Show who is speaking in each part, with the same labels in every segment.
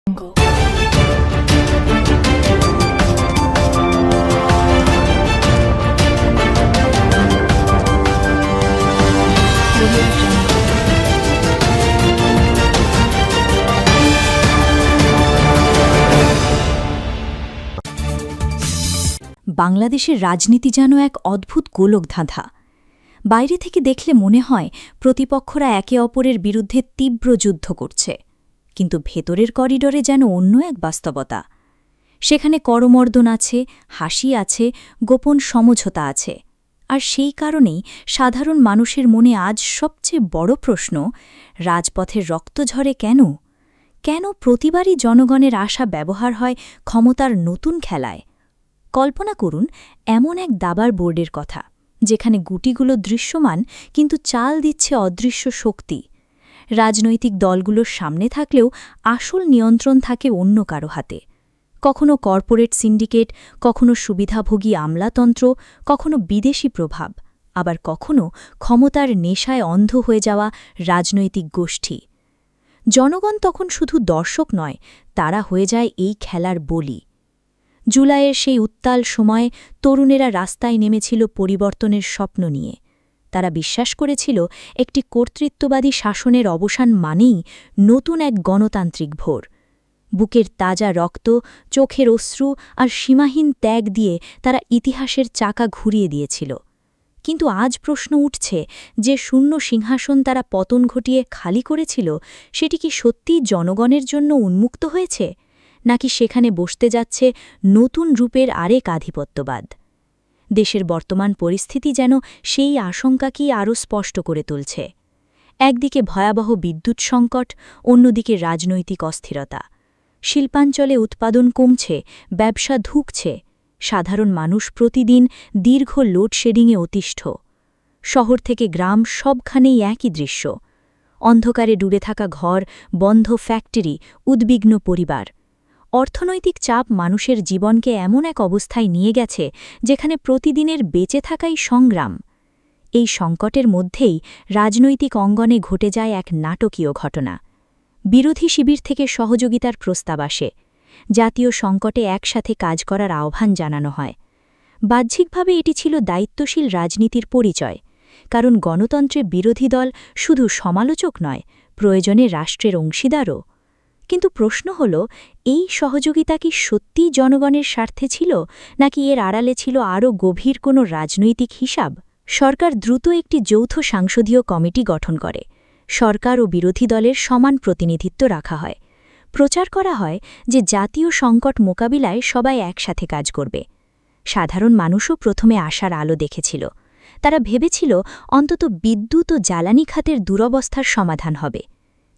Speaker 1: Jungle. Audio Jungle.
Speaker 2: বাংলাদেশের রাজনীতি যেন এক অদ্ভুত গোলকধাঁধা। বাইরে থেকে দেখলে মনে হয় প্রতিপক্ষরা একে অপরের বিরুদ্ধে তীব্র যুদ্ধ করছে, কিন্তু ভেতরের করিডরে যেন অন্য এক বাস্তবতা। সেখানে করমর্দন আছে, হাসি আছে, গোপন সমঝোতা আছে। আর সেই কারণেই সাধারণ মানুষের মনে আজ সবচেয়ে বড় প্রশ্ন, রাজপথের রক্ত ঝরে কেন? কেন প্রতিবারই জনগণের আশা ব্যবহার হয় ক্ষমতার নতুন খেলায়? কল্পনা করুন এমন এক দাবার বোর্ডের কথা, যেখানে গুটিগুলো দৃশ্যমান কিন্তু চাল দিচ্ছে অদৃশ্য শক্তি। রাজনৈতিক দলগুলোর সামনে থাকলেও আসল নিয়ন্ত্রণ থাকে অন্য কারো হাতে। কখনো কর্পোরেট সিন্ডিকেট, কখনো সুবিধাভোগী আমলাতন্ত্র, কখনো বিদেশি প্রভাব, আবার কখনো ক্ষমতার নেশায় অন্ধ হয়ে যাওয়া রাজনৈতিক গোষ্ঠী। জনগণ তখন শুধু দর্শক নয়, তারা হয়ে যায় এই খেলার বলি। জুলাইয়ের সেই উত্তাল সময়ে তরুণেরা রাস্তায় নেমেছিল পরিবর্তনের স্বপ্ন নিয়ে। তারা বিশ্বাস করেছিল একটি কর্তৃত্ববাদী শাসনের অবসান মানেই নতুন এক গণতান্ত্রিক ভোর। বুকের তাজা রক্ত, চোখের অশ্রু আর সীমাহীন ত্যাগ দিয়ে তারা ইতিহাসের চাকা ঘুরিয়ে দিয়েছিল। কিন্তু আজ প্রশ্ন উঠছে, যে শূন্য সিংহাসন তারা পতন ঘটিয়ে খালি করেছিল, সেটি কি সত্যিই জনগণের জন্য উন্মুক্ত হয়েছে, নাকি সেখানে বসতে যাচ্ছে নতুন রূপের আরেক আধিপত্যবাদ? দেশের বর্তমান পরিস্থিতি যেন সেই আশঙ্কাকেই আরও স্পষ্ট করে তুলছে। একদিকে ভয়াবহ বিদ্যুৎ সংকট, অন্যদিকে রাজনৈতিক অস্থিরতা। শিল্পাঞ্চলে উৎপাদন কমছে, ব্যবসা ধুঁকছে, সাধারণ মানুষ প্রতিদিন দীর্ঘ লোডশেডিংয়ে অতিষ্ঠ। শহর থেকে গ্রাম সবখানেই একই দৃশ্য। অন্ধকারে ডুবে থাকা ঘর, বন্ধ ফ্যাক্টরি, উদ্বিগ্ন পরিবার। অর্থনৈতিক চাপ মানুষের জীবনকে এমন এক অবস্থায় নিয়ে গেছে যেখানে প্রতিদিনের বেঁচে থাকাই সংগ্রাম। এই সংকটের মধ্যেই রাজনৈতিক অঙ্গনে ঘটে যায় এক নাটকীয় ঘটনা। বিরোধী শিবির থেকে সহযোগিতার প্রস্তাব আসে। জাতীয় সংকটে একসাথে কাজ করার আহ্বান জানানো হয়। বাহ্যিকভাবে এটি ছিল দায়িত্বশীল রাজনীতির পরিচয়, কারণ গণতন্ত্রে বিরোধী দল শুধু সমালোচক নয়, প্রয়োজনে রাষ্ট্রের অংশীদারও। কিন্তু প্রশ্ন হল, এই সহযোগিতা কি সত্যিই জনগণের স্বার্থে ছিল, নাকি এর আড়ালে ছিল আরও গভীর কোনো রাজনৈতিক হিসাব? সরকার দ্রুত একটি যৌথ সাংসদীয় কমিটি গঠন করে। সরকার ও বিরোধী দলের সমান প্রতিনিধিত্ব রাখা হয়। প্রচার করা হয় যে জাতীয় সংকট মোকাবিলায় সবাই একসাথে কাজ করবে। সাধারণ মানুষও প্রথমে আশার আলো দেখেছিল। তারা ভেবেছিল অন্তত বিদ্যুৎ ও জ্বালানি খাতের দুরবস্থার সমাধান হবে।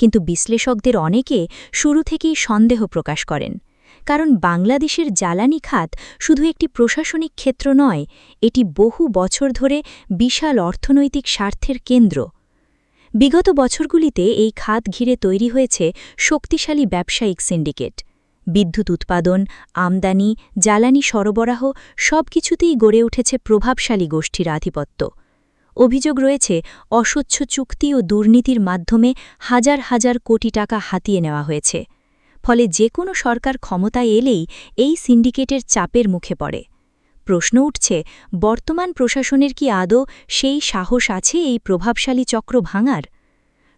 Speaker 2: কিন্তু বিশ্লেষকদের অনেকে শুরু থেকেই সন্দেহ প্রকাশ করেন, কারণ বাংলাদেশের জ্বালানি খাত শুধু একটি প্রশাসনিক ক্ষেত্র নয়, এটি বহু বছর ধরে বিশাল অর্থনৈতিক স্বার্থের কেন্দ্র। বিগত বছরগুলিতে এই খাত ঘিরে তৈরি হয়েছে শক্তিশালী ব্যবসায়িক সিন্ডিকেট। বিদ্যুৎ উৎপাদন, আমদানি, জ্বালানি সরবরাহ সবকিছুতেই গড়ে উঠেছে প্রভাবশালী গোষ্ঠীর আধিপত্য। অভিযোগ রয়েছে অস্বচ্ছ চুক্তি ও দুর্নীতির মাধ্যমে হাজার হাজার কোটি টাকা হাতিয়ে নেওয়া হয়েছে। ফলে যে কোনো সরকার ক্ষমতায় এলেই এই সিন্ডিকেটের চাপের মুখে পড়ে। প্রশ্ন উঠছে, বর্তমান প্রশাসনের কি আদৌ সেই সাহস আছে এই প্রভাবশালী চক্র ভাঙার?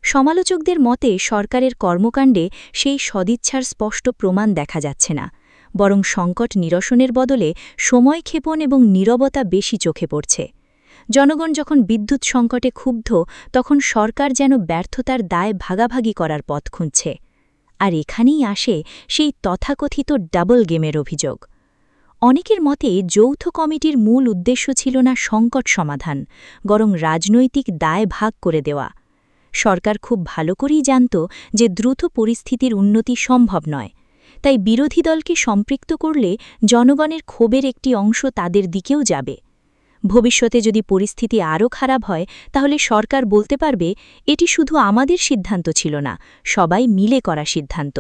Speaker 2: সমালোচকদের মতে সরকারের কর্মকাণ্ডে সেই সদিচ্ছার স্পষ্ট প্রমাণ দেখা যাচ্ছে না, বরং সংকট নিরসনের বদলে সময়ক্ষেপণ এবং নীরবতা বেশি চোখে পড়ছে। জনগণ যখন বিদ্যুৎ সংকটে ক্ষুব্ধ, তখন সরকার যেন ব্যর্থতার দায় ভাগাভাগি করার পথ খুঁজছে। আর এখানেই আসে সেই তথাকথিত ডাবল গেমের অভিযোগ। অনেকের মতে যৌথ কমিটির মূল উদ্দেশ্য ছিল না সংকট সমাধান, বরং রাজনৈতিক দায় ভাগ করে দেওয়া। সরকার খুব ভালো করেই জানত যে দ্রুত পরিস্থিতির উন্নতি সম্ভব নয়, তাই বিরোধী দলকে সম্পৃক্ত করলে জনগণের ক্ষোভের একটি অংশ তাদের দিকেও যাবে। ভবিষ্যতে যদি পরিস্থিতি আরও খারাপ হয়, তাহলে সরকার বলতে পারবে, এটি শুধু আমাদের সিদ্ধান্ত ছিল না, সবাই মিলে করা সিদ্ধান্ত।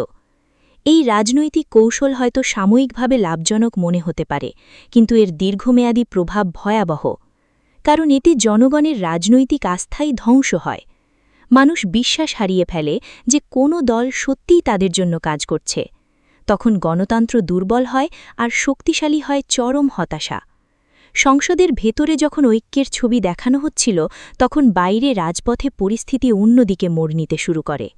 Speaker 2: এই রাজনৈতিক কৌশল হয়তো সাময়িকভাবে লাভজনক মনে হতে পারে, কিন্তু এর দীর্ঘমেয়াদী প্রভাব ভয়াবহ। কারণ এতে জনগণের রাজনৈতিক আস্থাই ধ্বংস হয়। মানুষ বিশ্বাস হারিয়ে ফেলে যে কোনো দল সত্যিই তাদের জন্য কাজ করছে। তখন গণতন্ত্র দুর্বল হয় আর শক্তিশালী হয় চরম হতাশা। সংসদের ভেতরে যখন ঐক্যের ছবি দেখানো হচ্ছিল, তখন বাইরে রাজপথে পরিস্থিতি অন্যদিকে মোড় নিতে শুরু করে।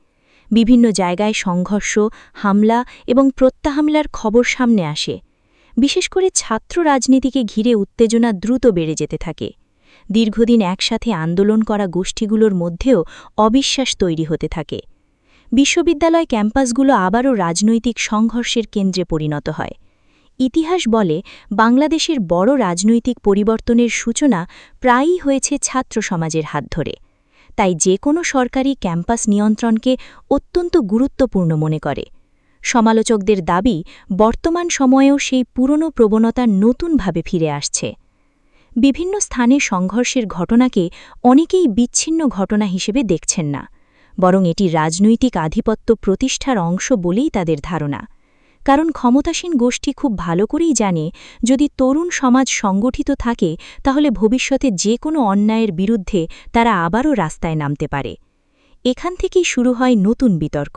Speaker 2: বিভিন্ন জায়গায় সংঘর্ষ, হামলা এবং প্রত্যাহামলার খবর সামনে আসে। বিশেষ করে ছাত্র রাজনীতিকে ঘিরে উত্তেজনা দ্রুত বেড়ে যেতে থাকে। দীর্ঘদিন একসাথে আন্দোলন করা গোষ্ঠীগুলোর মধ্যেও অবিশ্বাস তৈরি হতে থাকে। বিশ্ববিদ্যালয় ক্যাম্পাসগুলো আবারও রাজনৈতিক সংঘর্ষের কেন্দ্রে পরিণত হয়। ইতিহাস বলে, বাংলাদেশের বড় রাজনৈতিক পরিবর্তনের সূচনা প্রায়ই হয়েছে ছাত্র সমাজের হাত ধরে। তাই যে কোনো সরকারি ক্যাম্পাস নিয়ন্ত্রণকে অত্যন্ত গুরুত্বপূর্ণ মনে করে। সমালোচকদের দাবি, বর্তমান সময়েও সেই পুরনো প্রবণতা নতুনভাবে ফিরে আসছে। বিভিন্ন স্থানে সংঘর্ষের ঘটনাকে অনেকেই বিচ্ছিন্ন ঘটনা হিসেবে দেখছেন না, বরং এটি রাজনৈতিক আধিপত্য প্রতিষ্ঠার অংশ বলেই তাদের ধারণা। কারণ ক্ষমতাসীন গোষ্ঠী খুব ভালো করেই জানে, যদি তরুণ সমাজ সংগঠিত থাকে তাহলে ভবিষ্যতে যে কোনো অন্যায়ের বিরুদ্ধে তারা আবারও রাস্তায় নামতে পারে। এখান থেকেই শুরু হয় নতুন বিতর্ক।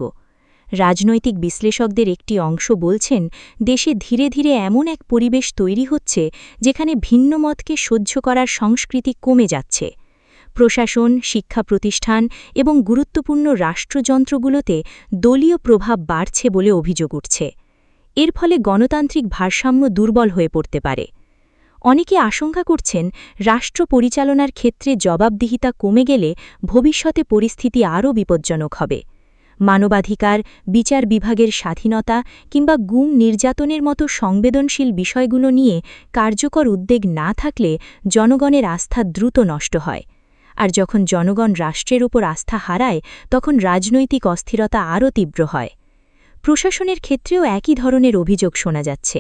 Speaker 2: রাজনৈতিক বিশ্লেষকদের একটি অংশ বলছেন, দেশে ধীরে ধীরে এমন এক পরিবেশ তৈরি হচ্ছে যেখানে ভিন্নমতকে সহ্য করার সংস্কৃতি কমে যাচ্ছে। প্রশাসন, শিক্ষা প্রতিষ্ঠান এবং গুরুত্বপূর্ণ রাষ্ট্রযন্ত্রগুলোতে দলীয় প্রভাব বাড়ছে বলে অভিযোগ উঠছে। এর ফলে গণতান্ত্রিক ভারসাম্য দুর্বল হয়ে পড়তে পারে। অনেকে আশঙ্কা করছেন, রাষ্ট্র পরিচালনার ক্ষেত্রে জবাবদিহিতা কমে গেলে ভবিষ্যতে পরিস্থিতি আরও বিপজ্জনক হবে। মানবাধিকার, বিচার বিভাগের স্বাধীনতা কিংবা গুম নির্যাতনের মতো সংবেদনশীল বিষয়গুলো নিয়ে কার্যকর উদ্বেগ না থাকলে জনগণের আস্থা দ্রুত নষ্ট হয়। আর যখন জনগণ রাষ্ট্রের উপর আস্থা হারায়, তখন রাজনৈতিক অস্থিরতা আরও তীব্র হয়। প্রশাসনের ক্ষেত্রেও একই ধরনের অভিযোগ শোনা যাচ্ছে।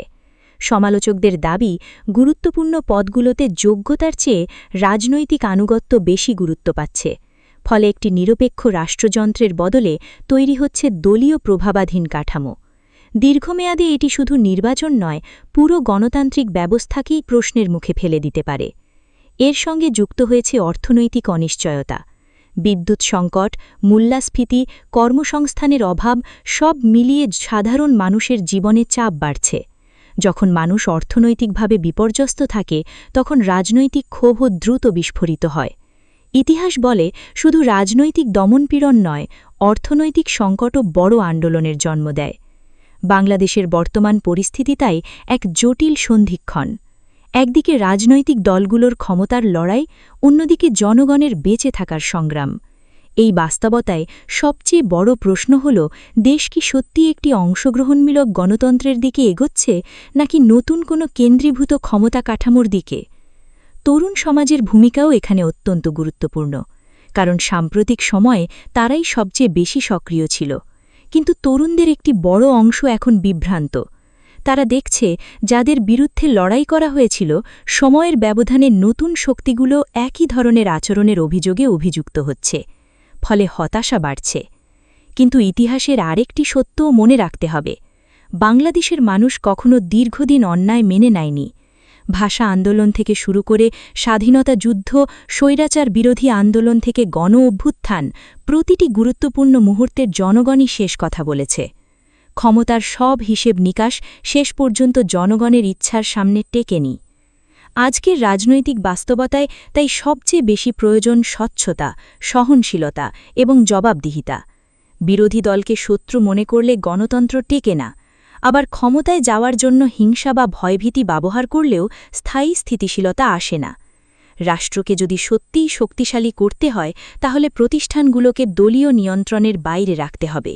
Speaker 2: সমালোচকদের দাবি, গুরুত্বপূর্ণ পদগুলোতে যোগ্যতার চেয়ে রাজনৈতিক আনুগত্য বেশি গুরুত্ব পাচ্ছে। ফলে একটি নিরপেক্ষ রাষ্ট্রযন্ত্রের বদলে তৈরি হচ্ছে দলীয় প্রভাবাধীন কাঠামো। দীর্ঘমেয়াদে এটি শুধু নির্বাচন নয়, পুরো গণতান্ত্রিক ব্যবস্থাকেই প্রশ্নের মুখে ফেলে দিতে পারে। এর সঙ্গে যুক্ত হয়েছে অর্থনৈতিক অনিশ্চয়তা। বিদ্যুৎ সংকট, মূল্যস্ফীতি, কর্মসংস্থানের অভাব সব মিলিয়ে সাধারণ মানুষের জীবনে চাপ বাড়ছে। যখন মানুষ অর্থনৈতিকভাবে বিপর্যস্ত থাকে, তখন রাজনৈতিক ক্ষোভও দ্রুত বিস্ফোরিত হয়। ইতিহাস বলে, শুধু রাজনৈতিক দমনপীড়ন নয়, অর্থনৈতিক সংকটও বড় আন্দোলনের জন্ম দেয়। বাংলাদেশের বর্তমান পরিস্থিতি তাই এক জটিল সন্ধিক্ষণ। একদিকে রাজনৈতিক দলগুলোর ক্ষমতার লড়াই, অন্যদিকে জনগণের বেঁচে থাকার সংগ্রাম। এই বাস্তবতায় সবচেয়ে বড় প্রশ্ন হল, দেশ কি সত্যি একটি অংশগ্রহণমূলক গণতন্ত্রের দিকে এগোচ্ছে, নাকি নতুন কোনো কেন্দ্রীভূত ক্ষমতা কাঠামোর দিকে? তরুণ সমাজের ভূমিকাও এখানে অত্যন্ত গুরুত্বপূর্ণ, কারণ সাম্প্রতিক সময়ে তারাই সবচেয়ে বেশি সক্রিয় ছিল। কিন্তু তরুণদের একটি বড় অংশ এখন বিভ্রান্ত। তারা দেখছে, যাদের বিরুদ্ধে লড়াই করা হয়েছিল, সময়ের ব্যবধানে নতুন শক্তিগুলো একই ধরনের আচরণের অভিযোগে অভিযুক্ত হচ্ছে। ফলে হতাশা বাড়ছে। কিন্তু ইতিহাসের আরেকটি সত্যও মনে রাখতে হবে, বাংলাদেশের মানুষ কখনো দীর্ঘদিন অন্যায় মেনে নেয়নি। ভাষা আন্দোলন থেকে শুরু করে স্বাধীনতা যুদ্ধ, স্বৈরাচার বিরোধী আন্দোলন থেকে গণ অভ্যুত্থান, প্রতিটি গুরুত্বপূর্ণ মুহূর্তের জনগণই শেষ কথা বলেছে। ক্ষমতার সব হিসেব নিকাশ শেষ পর্যন্ত জনগণের ইচ্ছার সামনে টেকেনি। আজকের রাজনৈতিক বাস্তবতায় তাই সবচেয়ে বেশি প্রয়োজন স্বচ্ছতা, সহনশীলতা এবং জবাবদিহিতা। বিরোধী দলকে শত্রু মনে করলে গণতন্ত্র টেকে না। আবার ক্ষমতায় যাওয়ার জন্য হিংসা বা ভয়ভীতি ব্যবহার করলেও স্থায়ী স্থিতিশীলতা আসে না। রাষ্ট্রকে যদি সত্যিই শক্তিশালী করতে হয়, তাহলে প্রতিষ্ঠানগুলোকে দলীয় নিয়ন্ত্রণের বাইরে রাখতে হবে।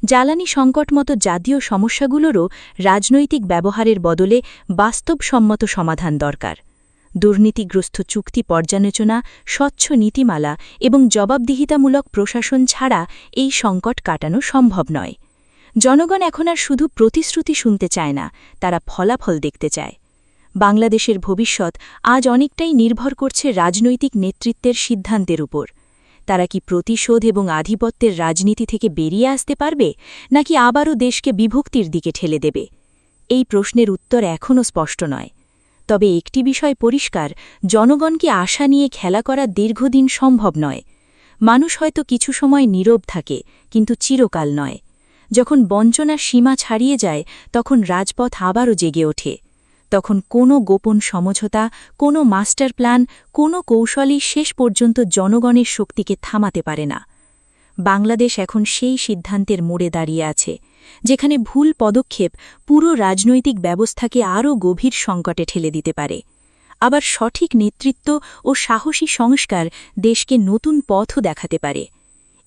Speaker 2: জ্বালানি সংকট মতো জাতীয় সমস্যাগুলোরও রাজনৈতিক ব্যবহারের বদলে বাস্তবসম্মত সমাধান দরকার। দুর্নীতিগ্রস্ত চুক্তি পর্যালোচনা, স্বচ্ছ নীতিমালা এবং জবাবদিহিতামূলক প্রশাসন ছাড়া এই সংকট কাটানো সম্ভব নয়। জনগণ এখন আর শুধু প্রতিশ্রুতি শুনতে চায় না, তারা ফলাফল দেখতে চায়। বাংলাদেশের ভবিষ্যৎ আজ অনেকটাই নির্ভর করছে রাজনৈতিক নেতৃত্বের সিদ্ধান্তের উপর। তারা কি প্রতিশোধ এবং আধিপত্যের রাজনীতি থেকে বেরিয়ে আসতে পারবে, নাকি আবারও দেশকে বিভক্তির দিকে ঠেলে দেবে? এই প্রশ্নের উত্তর এখনও স্পষ্ট নয়। তবে একটি বিষয় পরিষ্কার, জনগণকে আশা নিয়ে খেলা করা দীর্ঘদিন সম্ভব নয়। মানুষ হয়তো কিছু সময় নীরব থাকে, কিন্তু চিরকাল নয়। যখন বঞ্চনার সীমা ছাড়িয়ে যায়, তখন রাজপথ আবারও জেগে ওঠে। তখন কোনো গোপন সমঝোতা, কোনো মাস্টার প্ল্যান, কোনো কৌশলই শেষ পর্যন্ত জনগণের শক্তিকে থামাতে পারে না। বাংলাদেশ এখন সেই সিদ্ধান্তের মোড়ে দাঁড়িয়ে আছে, যেখানে ভুল পদক্ষেপ পুরো রাজনৈতিক ব্যবস্থাকে আরও গভীর সংকটে ঠেলে দিতে পারে। আবার সঠিক নেতৃত্ব ও সাহসী সংস্কার দেশকে নতুন পথও দেখাতে পারে।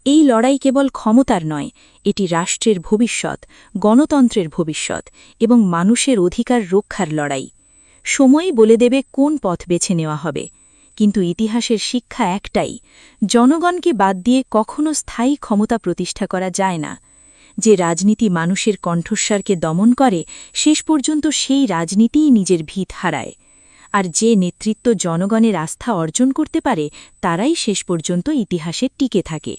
Speaker 2: এই লড়াই কেবল ক্ষমতার নয়, এটি রাষ্ট্রের ভবিষ্যৎ, গণতন্ত্রের ভবিষ্যৎ এবং মানুষের অধিকার রক্ষার লড়াই। সময়ই বলে দেবে কোন পথ বেছে নেওয়া হবে, কিন্তু ইতিহাসের শিক্ষা একটাই: জনগণকে বাদ দিয়ে কখনো স্থায়ী ক্ষমতা প্রতিষ্ঠা করা যায় না। যে রাজনীতি মানুষের কণ্ঠস্বরকে দমন করে, শেষ পর্যন্ত সেই রাজনীতিই নিজের ভিত হারায়। আর যে নেতৃত্ব জনগণের আস্থা অর্জন করতে পারে, তারাই শেষ পর্যন্ত ইতিহাসে টিকে থাকে।